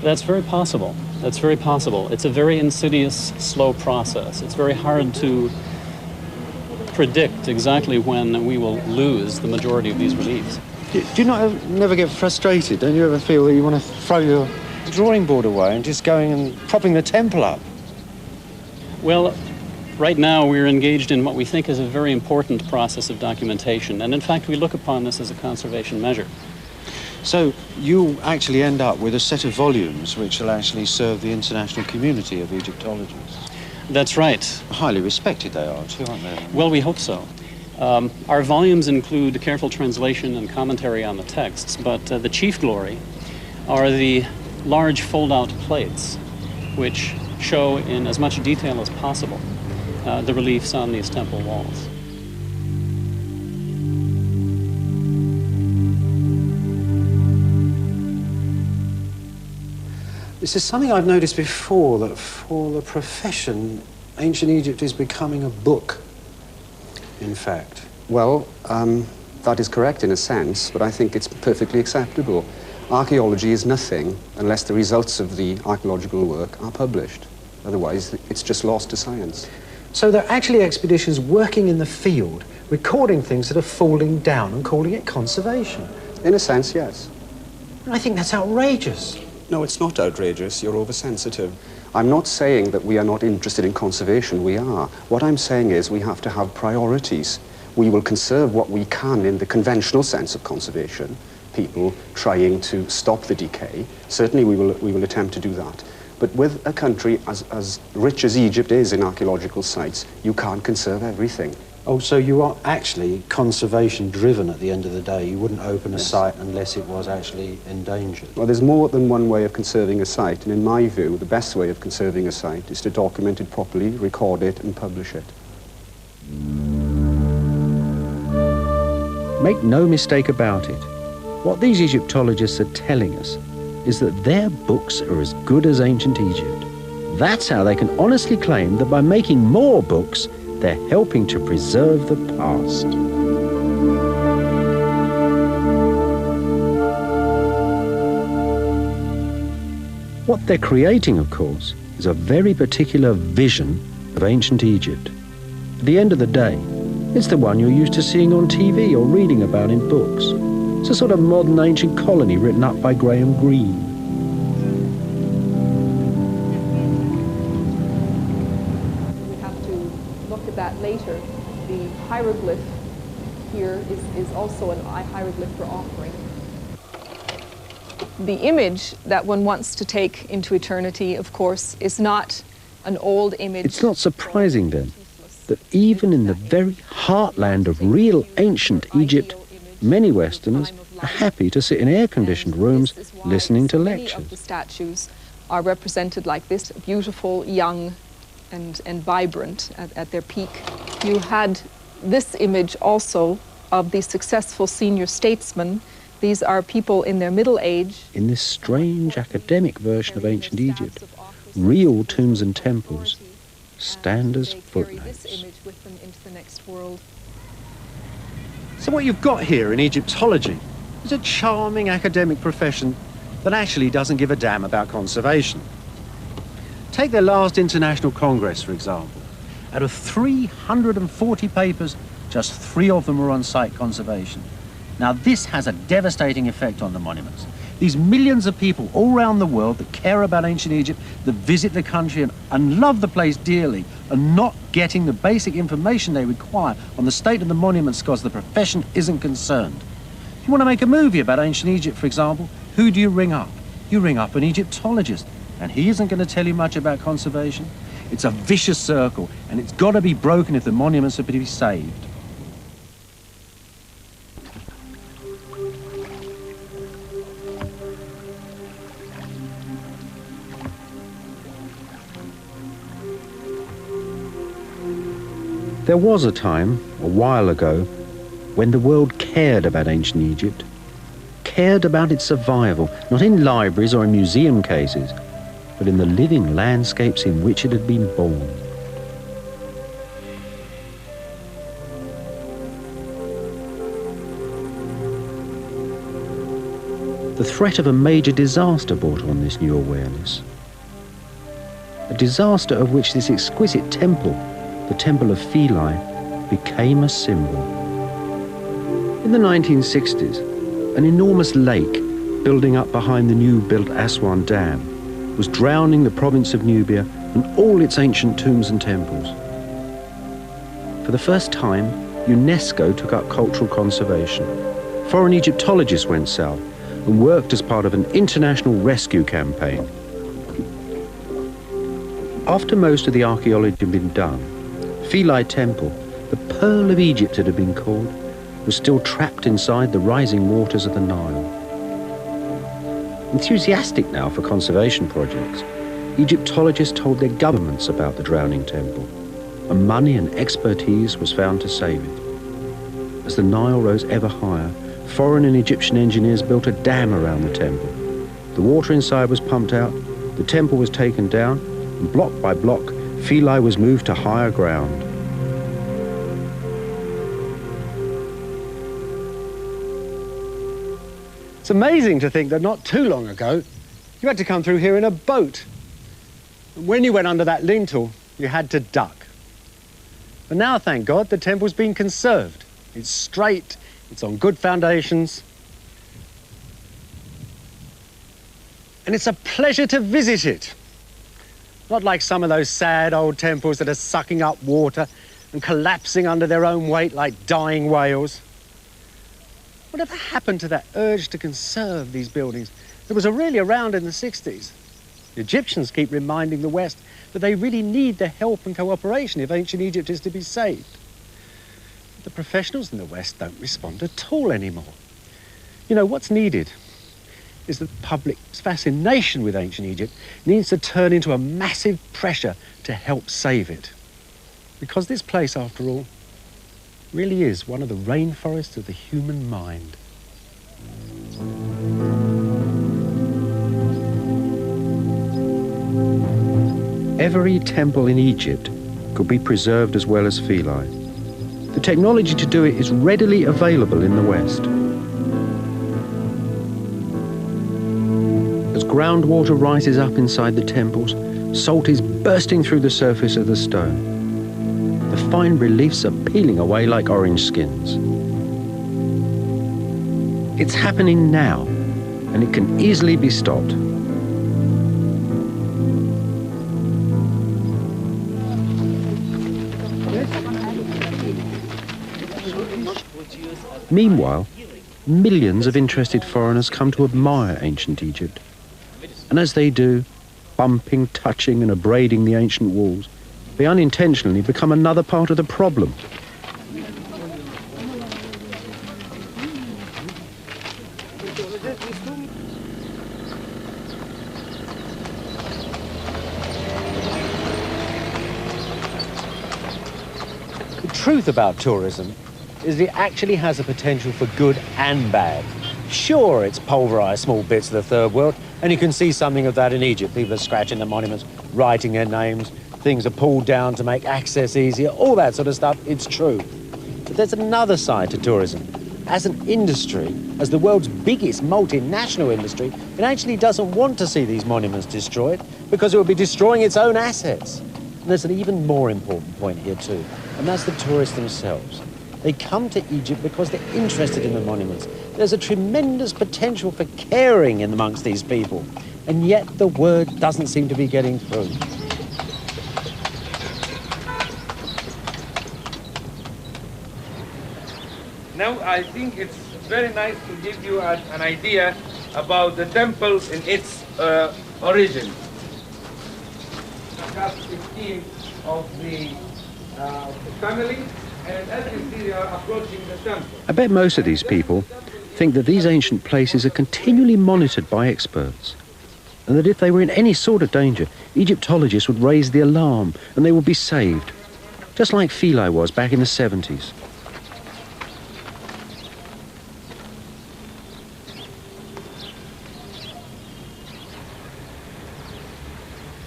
That's very possible. That's very possible. It's a very insidious, slow process. It's very hard to predict exactly when we will lose the majority of these reliefs. Do you never get frustrated? Don't you ever feel that you want to throw your drawing board away and just going and propping the temple up? Well, right now we're engaged in what we think is a very important process of documentation, and in fact we look upon this as a conservation measure. So you'll actually end up with a set of volumes which will actually serve the international community of Egyptologists. That's right. Highly respected they are too, aren't they? Well, we hope so. Our volumes include careful translation and commentary on the texts, but the chief glory are the large fold-out plates, which show in as much detail as possible the reliefs on these temple walls. This is something I've noticed before, that for the profession, ancient Egypt is becoming a book, in fact. Well, That is correct in a sense, but I think it's perfectly acceptable. Archaeology is nothing unless the results of the archaeological work are published. Otherwise, it's just lost to science. So there are actually expeditions working in the field, recording things that are falling down and calling it conservation. In a sense, yes. I think that's outrageous. No, it's not outrageous. You're oversensitive. I'm not saying that we are not interested in conservation. We are. What I'm saying is we have to have priorities. We will conserve what we can in the conventional sense of conservation, people trying to stop the decay. Certainly we will attempt to do that. But with a country as rich as Egypt is in archaeological sites, you can't conserve everything. Oh, so you are actually conservation-driven at the end of the day. You wouldn't open a site unless it was actually endangered. Well, there's more than one way of conserving a site, and in my view, the best way of conserving a site is to document it properly, record it, and publish it. Make no mistake about it. What these Egyptologists are telling us is that their books are as good as ancient Egypt. That's how they can honestly claim that by making more books, they're helping to preserve the past. What they're creating, of course, is a very particular vision of ancient Egypt. At the end of the day, it's the one you're used to seeing on TV or reading about in books. It's a sort of modern ancient colony written up by Graham Greene. Later, the hieroglyph here is also an hieroglyph for offering. The image that one wants to take into eternity, of course, is not an old image. It's not surprising then that even in the very heartland of real ancient Egypt, many Westerners are happy to sit in air-conditioned rooms listening to lectures. Many of the statues are represented like this, beautiful, young, and vibrant at their peak. You had this image also of the successful senior statesman. These are people in their middle age. In this strange academic version of ancient Egypt, real tombs and temples stand as footnotes. So what you've got here in Egyptology is a charming academic profession that actually doesn't give a damn about conservation. Take their last International Congress, for example. Out of 340 papers, just 3 of them were on site conservation. Now, this has a devastating effect on the monuments. These millions of people all around the world that care about ancient Egypt, that visit the country and love the place dearly, are not getting the basic information they require on the state of the monuments because the profession isn't concerned. If you want to make a movie about ancient Egypt, for example, who do you ring up? You ring up an Egyptologist. And he isn't going to tell you much about conservation. It's a vicious circle, and it's got to be broken if the monuments are to be saved. There was a time, a while ago, when the world cared about ancient Egypt, cared about its survival, not in libraries or in museum cases, but in the living landscapes in which it had been born. The threat of a major disaster brought on this new awareness. A disaster of which this exquisite temple, the Temple of Philae, became a symbol. In the 1960s, an enormous lake building up behind the new-built Aswan Dam was drowning the province of Nubia and all its ancient tombs and temples. For the first time, UNESCO took up cultural conservation. Foreign Egyptologists went south and worked as part of an international rescue campaign. After most of the archaeology had been done, Philae Temple, the Pearl of Egypt it had been called, was still trapped inside the rising waters of the Nile. Enthusiastic now for conservation projects, Egyptologists told their governments about the drowning temple, and money and expertise was found to save it. As the Nile rose ever higher, foreign and Egyptian engineers built a dam around the temple. The water inside was pumped out, the temple was taken down, and block by block, Philae was moved to higher ground. It's amazing to think that not too long ago, you had to come through here in a boat. And when you went under that lintel, you had to duck. But now, thank God, the temple's been conserved. It's straight, it's on good foundations. And it's a pleasure to visit it. Not like some of those sad old temples that are sucking up water and collapsing under their own weight like dying whales. Whatever happened to that urge to conserve these buildings that was really around in the 60s? The Egyptians keep reminding the West that they really need the help and cooperation if ancient Egypt is to be saved. But the professionals in the West don't respond at all anymore. You know, what's needed is the public's fascination with ancient Egypt needs to turn into a massive pressure to help save it. Because this place, after all, really is one of the rainforests of the human mind. Every temple in Egypt could be preserved as well as Philae. The technology to do it is readily available in the West. As groundwater rises up inside the temples, salt is bursting through the surface of the stone. The fine reliefs are peeling away like orange skins. It's happening now, and it can easily be stopped. Meanwhile, millions of interested foreigners come to admire ancient Egypt. And as they do, bumping, touching and abrading the ancient walls, they unintentionally become another part of the problem. The truth about tourism is that it actually has a potential for good and bad. Sure, it's pulverised small bits of the third world, and you can see something of that in Egypt. People are scratching the monuments, writing their names, things are pulled down to make access easier, all that sort of stuff, it's true. But there's another side to tourism. As an industry, as the world's biggest multinational industry, it actually doesn't want to see these monuments destroyed because it will be destroying its own assets. And there's an even more important point here too, and that's the tourists themselves. They come to Egypt because they're interested in the monuments. There's a tremendous potential for caring in amongst these people, and yet the word doesn't seem to be getting through. Now I think it's very nice to give you an idea about the temple in its origin. Cast 15 of the family. And as you see, they are approaching the temple. I bet most of these people think that these ancient places are continually monitored by experts, and that if they were in any sort of danger, Egyptologists would raise the alarm and they would be saved, just like Philae was back in the 70s.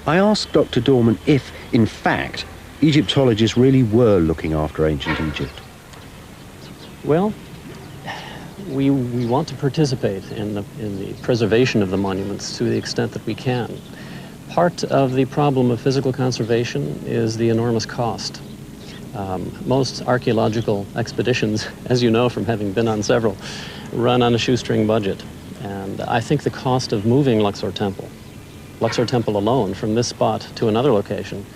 I asked Dr. Dorman if, in fact, Egyptologists really were looking after ancient Egypt. Well, we want to participate in the preservation of the monuments to the extent that we can. Part of the problem of physical conservation is the enormous cost. Most archaeological expeditions, as you know from having been on several, run on a shoestring budget. And I think the cost of moving Luxor Temple alone from this spot to another location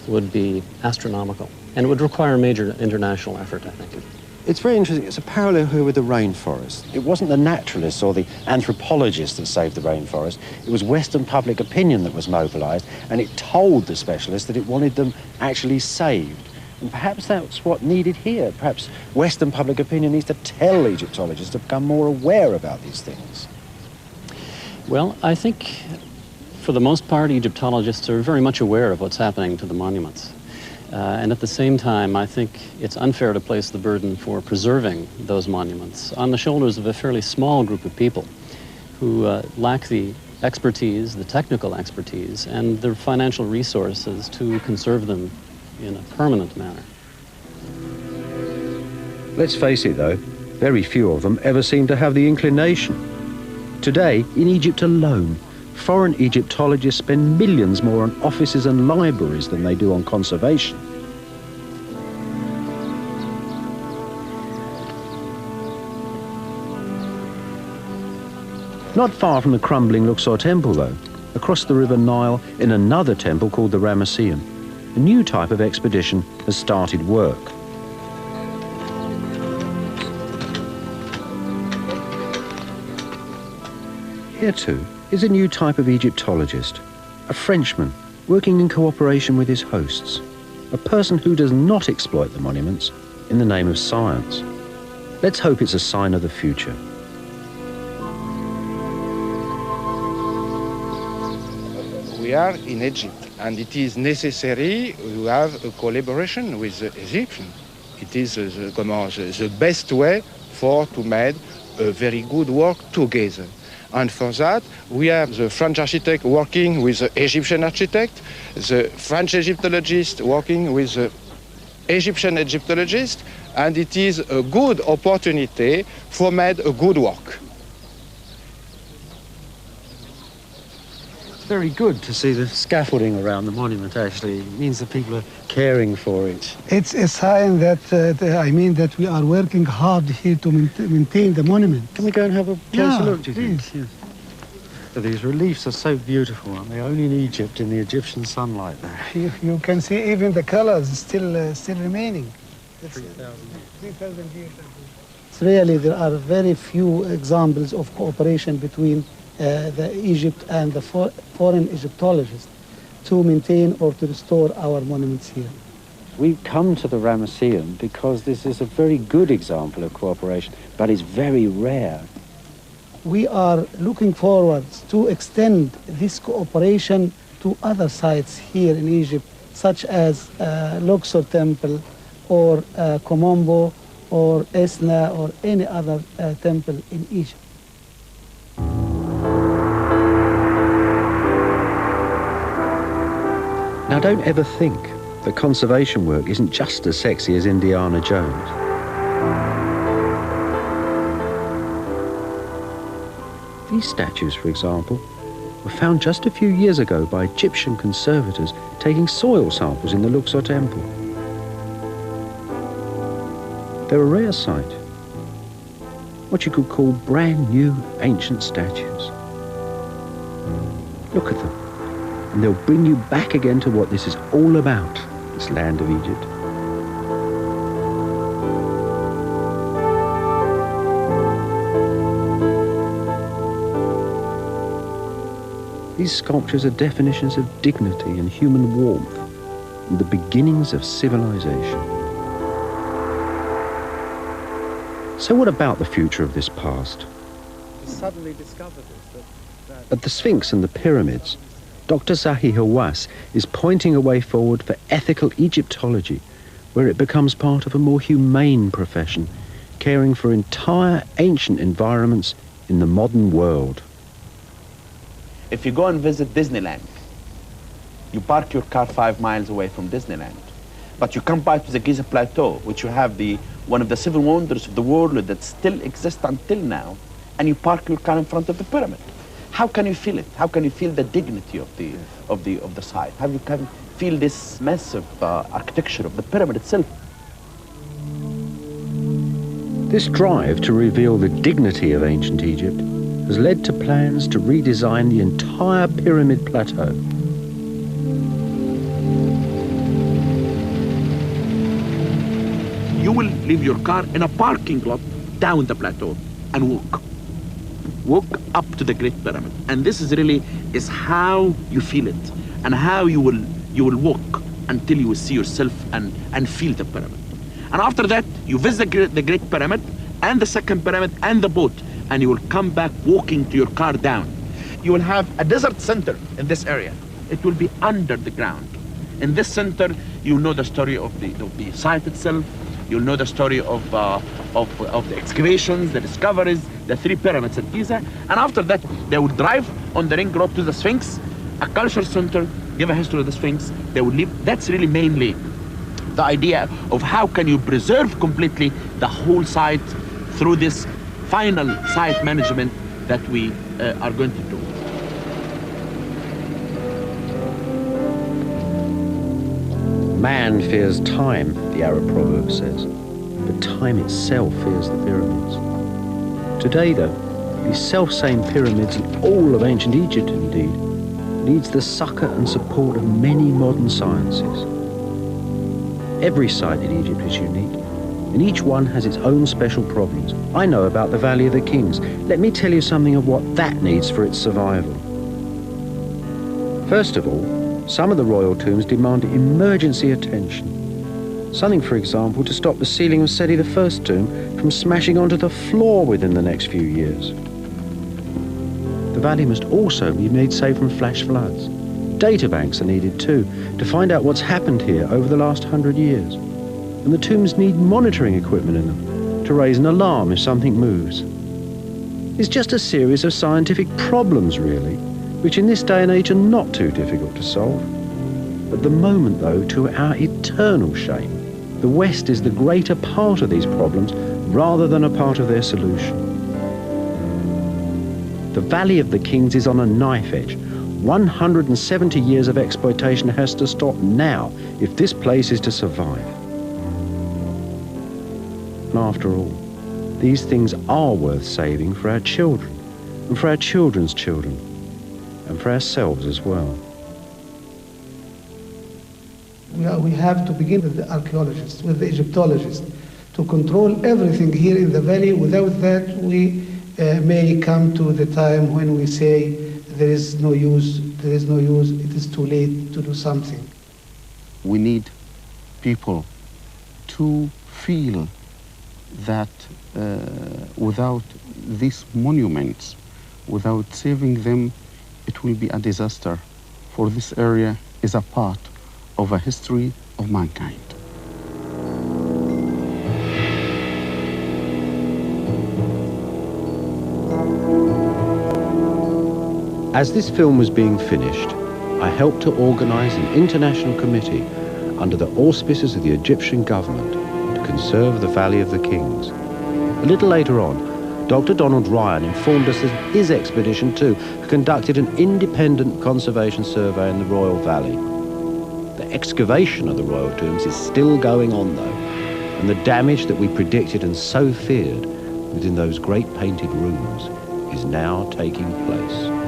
would be astronomical, and it would require a major international effort, I think. It's very interesting. It's a parallel here with the rainforest. It wasn't the naturalists or the anthropologists that saved the rainforest. It was Western public opinion that was mobilized, and it told the specialists that it wanted them actually saved. And perhaps that's what needed here. Perhaps Western public opinion needs to tell Egyptologists to become more aware about these things. Well, I think for the most part, Egyptologists are very much aware of what's happening to the monuments. And at the same time, I think it's unfair to place the burden for preserving those monuments on the shoulders of a fairly small group of people who lack the expertise, the technical expertise, and the financial resources to conserve them in a permanent manner. Let's face it, though, very few of them ever seem to have the inclination. Today, in Egypt alone, foreign Egyptologists spend millions more on offices and libraries than they do on conservation. Not far from the crumbling Luxor temple, though, across the River Nile in another temple called the Ramesseum, a new type of expedition has started work. Here, too, is a new type of Egyptologist, a Frenchman working in cooperation with his hosts, a person who does not exploit the monuments in the name of science. Let's hope it's a sign of the future. We are in Egypt, and it is necessary to have a collaboration with the Egyptians. It is the best way to make a very good work together. And for that, we have the French architect working with the Egyptian architect, the French Egyptologist working with the Egyptian Egyptologist, and it is a good opportunity for make a good work. Very good to see the scaffolding around the monument, actually. It means that people are caring for it. It's a sign that, that we are working hard here to maintain the monument. Can we go and have a closer look, do you please. think? Yeah. So these reliefs are so beautiful, aren't they? Only in Egypt, in the Egyptian sunlight there. You can see even the colors still remaining. 3,000 years. Really, there are very few examples of cooperation between the Egypt and the foreign Egyptologists to maintain or to restore our monuments here. We've come to the Ramesseum because this is a very good example of cooperation, but it's very rare. We are looking forward to extend this cooperation to other sites here in Egypt, such as Luxor Temple or Komombo or Esna or any other temple in Egypt. Now, don't ever think that conservation work isn't just as sexy as Indiana Jones. These statues, for example, were found just a few years ago by Egyptian conservators taking soil samples in the Luxor temple. They're a rare sight, what you could call brand new ancient statues. Look at them, and they'll bring you back again to what this is all about, this land of Egypt. These sculptures are definitions of dignity and human warmth, and the beginnings of civilization. So what about the future of this past? Suddenly discovered this, At the Sphinx and the pyramids, Dr. Zahi Hawass is pointing a way forward for ethical Egyptology, where it becomes part of a more humane profession, caring for entire ancient environments in the modern world. If you go and visit Disneyland, you park your car 5 miles away from Disneyland, but you come by to the Giza Plateau, which you have one of the 7 wonders of the world that still exists until now, and you park your car in front of the pyramid. How can you feel it? How can you feel the dignity of the site? How you can feel this massive architecture of the pyramid itself? This drive to reveal the dignity of ancient Egypt has led to plans to redesign the entire pyramid plateau. You will leave your car in a parking lot down the plateau and walk up to the Great Pyramid. And this is how you feel it, and how you will walk until you will see yourself and feel the pyramid. And after that, you visit the Great Pyramid and the second pyramid and the boat, and you will come back walking to your car down. You will have a desert center in this area. It will be under the ground. In this center, you'll know the story of the site itself. You'll know the story of the excavations, the discoveries, the 3 pyramids at Giza. And after that, they will drive on the ring road to the Sphinx, a cultural center, give a history of the Sphinx. They will leave. That's really mainly the idea of how can you preserve completely the whole site through this final site management that we are going to do. Man fears time, the Arab proverb says, but time itself fears the pyramids. Today, though, these self-same pyramids, and all of ancient Egypt indeed, needs the succor and support of many modern sciences. Every site in Egypt is unique, and each one has its own special problems. I know about the Valley of the Kings. Let me tell you something of what that needs for its survival. First of all, some of the royal tombs demand emergency attention. Something, for example, to stop the ceiling of Seti I's tomb from smashing onto the floor within the next few years. The valley must also be made safe from flash floods. Databanks are needed too, to find out what's happened here over the last 100 years. And the tombs need monitoring equipment in them, to raise an alarm if something moves. It's just a series of scientific problems, really, which in this day and age are not too difficult to solve. At the moment, though, to our eternal shame, the West is the greater part of these problems rather than a part of their solution. The Valley of the Kings is on a knife edge. 170 years of exploitation has to stop now if this place is to survive. And after all, these things are worth saving for our children, and for our children's children, and for ourselves as well. We have to begin with the archaeologists, with the Egyptologists, to control everything here in the valley. Without that, we may come to the time when we say there is no use, it is too late to do something. We need people to feel that without these monuments, without saving them, it will be a disaster, for this area is a part of a history of mankind. As this film was being finished, I helped to organize an international committee under the auspices of the Egyptian government to conserve the Valley of the Kings. A little later on, Dr. Donald Ryan informed us that his expedition too conducted an independent conservation survey in the Royal Valley. The excavation of the royal tombs is still going on though, and the damage that we predicted and so feared within those great painted rooms is now taking place.